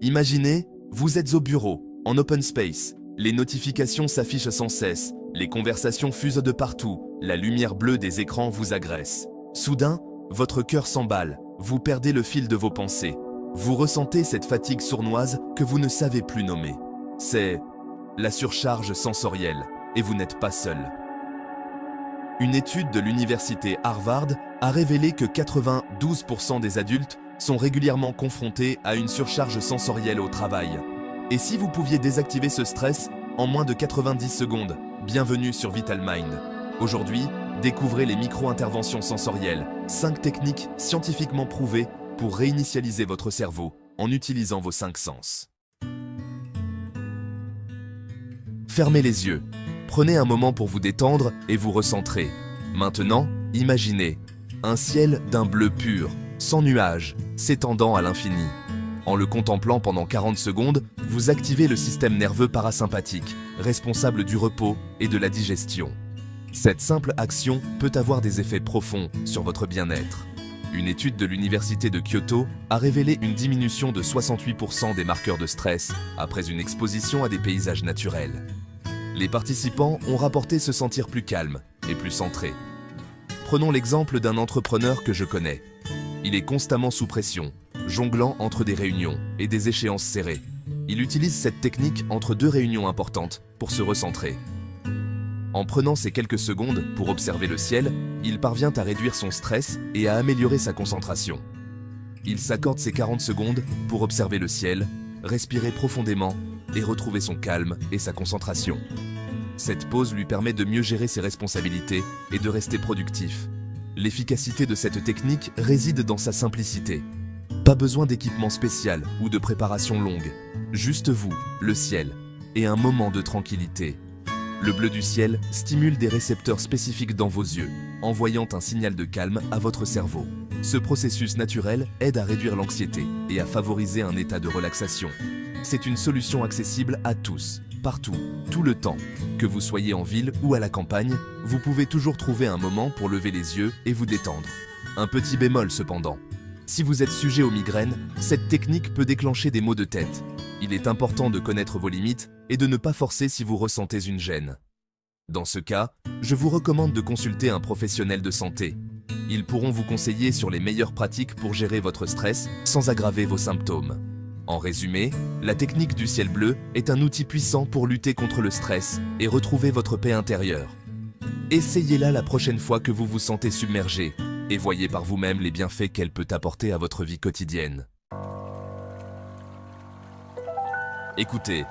Imaginez, vous êtes au bureau, en open space, les notifications s'affichent sans cesse, les conversations fusent de partout, la lumière bleue des écrans vous agresse. Soudain, votre cœur s'emballe, vous perdez le fil de vos pensées. Vous ressentez cette fatigue sournoise que vous ne savez plus nommer. C'est la surcharge sensorielle, et vous n'êtes pas seul. Une étude de l'université Harvard a révélé que 92% des adultes sont régulièrement confrontés à une surcharge sensorielle au travail. Et si vous pouviez désactiver ce stress en moins de 90 secondes, bienvenue sur Vital Mind. Aujourd'hui, découvrez les micro-interventions sensorielles, 5 techniques scientifiquement prouvées pour réinitialiser votre cerveau en utilisant vos 5 sens. Fermez les yeux. Prenez un moment pour vous détendre et vous recentrer. Maintenant, imaginez un ciel d'un bleu pur, sans nuages, s'étendant à l'infini. En le contemplant pendant 40 secondes, vous activez le système nerveux parasympathique, responsable du repos et de la digestion. Cette simple action peut avoir des effets profonds sur votre bien-être. Une étude de l'université de Kyoto a révélé une diminution de 68% des marqueurs de stress après une exposition à des paysages naturels. Les participants ont rapporté se sentir plus calmes et plus centrés. Prenons l'exemple d'un entrepreneur que je connais. Il est constamment sous pression, jonglant entre des réunions et des échéances serrées. Il utilise cette technique entre 2 réunions importantes pour se recentrer. En prenant ces quelques secondes pour observer le ciel, il parvient à réduire son stress et à améliorer sa concentration. Il s'accorde ces 40 secondes pour observer le ciel, respirer profondément et retrouver son calme et sa concentration. Cette pause lui permet de mieux gérer ses responsabilités et de rester productif. L'efficacité de cette technique réside dans sa simplicité. Pas besoin d'équipement spécial ou de préparation longue. Juste vous, le ciel, et un moment de tranquillité. Le bleu du ciel stimule des récepteurs spécifiques dans vos yeux, envoyant un signal de calme à votre cerveau. Ce processus naturel aide à réduire l'anxiété et à favoriser un état de relaxation. C'est une solution accessible à tous, partout, tout le temps. Que vous soyez en ville ou à la campagne, vous pouvez toujours trouver un moment pour lever les yeux et vous détendre. Un petit bémol cependant. Si vous êtes sujet aux migraines, cette technique peut déclencher des maux de tête. Il est important de connaître vos limites et de ne pas forcer si vous ressentez une gêne. Dans ce cas, je vous recommande de consulter un professionnel de santé. Ils pourront vous conseiller sur les meilleures pratiques pour gérer votre stress sans aggraver vos symptômes. En résumé, la technique du ciel bleu est un outil puissant pour lutter contre le stress et retrouver votre paix intérieure. Essayez-la la prochaine fois que vous vous sentez submergé et voyez par vous-même les bienfaits qu'elle peut apporter à votre vie quotidienne. Écoutez,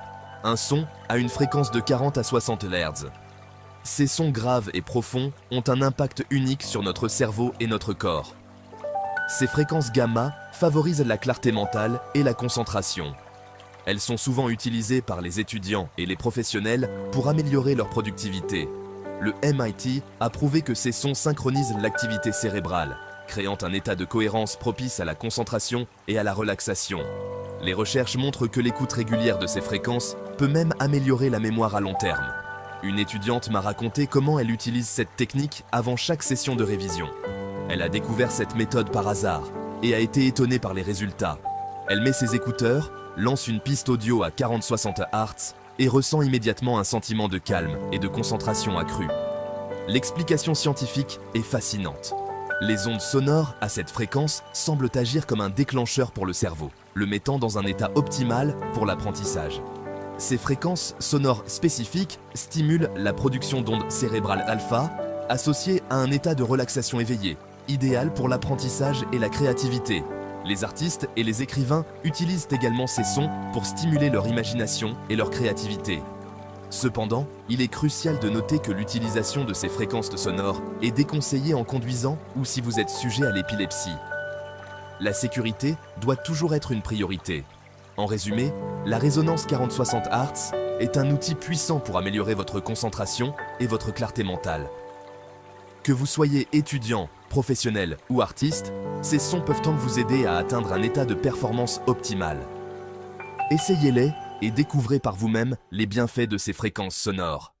un son a une fréquence de 40 à 60 Hz. Ces sons graves et profonds ont un impact unique sur notre cerveau et notre corps. Ces fréquences gamma favorisent la clarté mentale et la concentration. Elles sont souvent utilisées par les étudiants et les professionnels pour améliorer leur productivité. Le MIT a prouvé que ces sons synchronisent l'activité cérébrale, créant un état de cohérence propice à la concentration et à la relaxation. Les recherches montrent que l'écoute régulière de ces fréquences peut même améliorer la mémoire à long terme. Une étudiante m'a raconté comment elle utilise cette technique avant chaque session de révision. Elle a découvert cette méthode par hasard et a été étonnée par les résultats. Elle met ses écouteurs, lance une piste audio à 40-60 Hz et ressent immédiatement un sentiment de calme et de concentration accrue. L'explication scientifique est fascinante. Les ondes sonores à cette fréquence semblent agir comme un déclencheur pour le cerveau, le mettant dans un état optimal pour l'apprentissage. Ces fréquences sonores spécifiques stimulent la production d'ondes cérébrales alpha, associées à un état de relaxation éveillé, idéal pour l'apprentissage et la créativité. Les artistes et les écrivains utilisent également ces sons pour stimuler leur imagination et leur créativité. Cependant, il est crucial de noter que l'utilisation de ces fréquences sonores est déconseillée en conduisant ou si vous êtes sujet à l'épilepsie. La sécurité doit toujours être une priorité. En résumé, la résonance 40-60 Hz est un outil puissant pour améliorer votre concentration et votre clarté mentale. Que vous soyez étudiant, professionnel ou artiste, ces sons peuvent donc vous aider à atteindre un état de performance optimal. Essayez-les et découvrez par vous-même les bienfaits de ces fréquences sonores.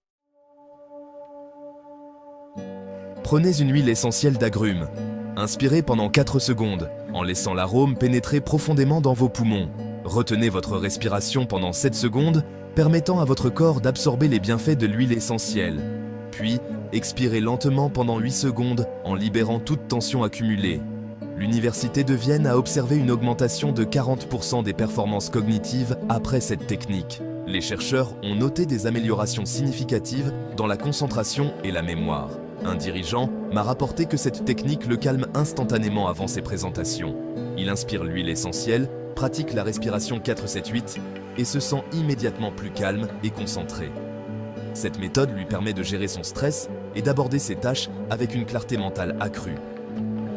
Prenez une huile essentielle d'agrumes. Inspirez pendant 4 secondes, en laissant l'arôme pénétrer profondément dans vos poumons. Retenez votre respiration pendant 7 secondes, permettant à votre corps d'absorber les bienfaits de l'huile essentielle. Puis, expirez lentement pendant 8 secondes en libérant toute tension accumulée. L'Université de Vienne a observé une augmentation de 40% des performances cognitives après cette technique. Les chercheurs ont noté des améliorations significatives dans la concentration et la mémoire. Un dirigeant m'a rapporté que cette technique le calme instantanément avant ses présentations. Il inspire l'huile essentielle, pratique la respiration 4-7-8 et se sent immédiatement plus calme et concentré. Cette méthode lui permet de gérer son stress et d'aborder ses tâches avec une clarté mentale accrue.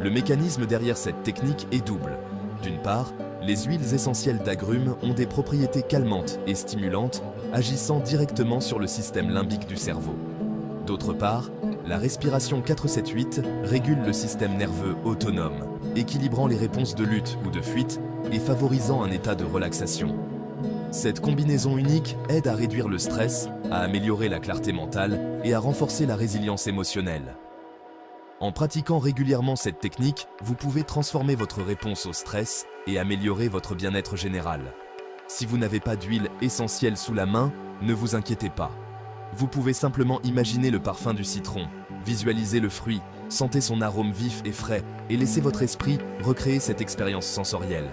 Le mécanisme derrière cette technique est double. D'une part, les huiles essentielles d'agrumes ont des propriétés calmantes et stimulantes, agissant directement sur le système limbique du cerveau. D'autre part, la respiration 4-7-8 régule le système nerveux autonome, équilibrant les réponses de lutte ou de fuite et favorisant un état de relaxation. Cette combinaison unique aide à réduire le stress, à améliorer la clarté mentale et à renforcer la résilience émotionnelle. En pratiquant régulièrement cette technique, vous pouvez transformer votre réponse au stress et améliorer votre bien-être général. Si vous n'avez pas d'huile essentielle sous la main, ne vous inquiétez pas. Vous pouvez simplement imaginer le parfum du citron, visualiser le fruit, sentez son arôme vif et frais et laissez votre esprit recréer cette expérience sensorielle.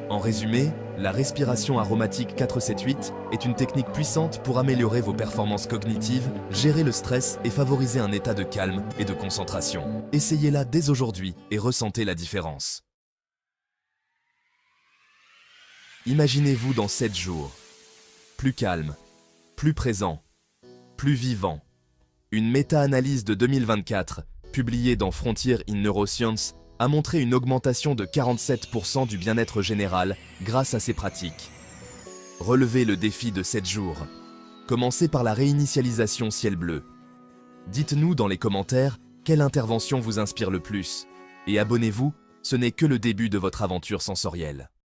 En résumé, la respiration aromatique 4-7-8 est une technique puissante pour améliorer vos performances cognitives, gérer le stress et favoriser un état de calme et de concentration. Essayez-la dès aujourd'hui et ressentez la différence. Imaginez-vous dans 7 jours. Plus calme, plus présent, plus vivant. Une méta-analyse de 2024, publiée dans Frontiers in Neuroscience, a montré une augmentation de 47% du bien-être général grâce à ces pratiques. Relevez le défi de 7 jours. Commencez par la réinitialisation ciel bleu. Dites-nous dans les commentaires quelle intervention vous inspire le plus. Et abonnez-vous, ce n'est que le début de votre aventure sensorielle.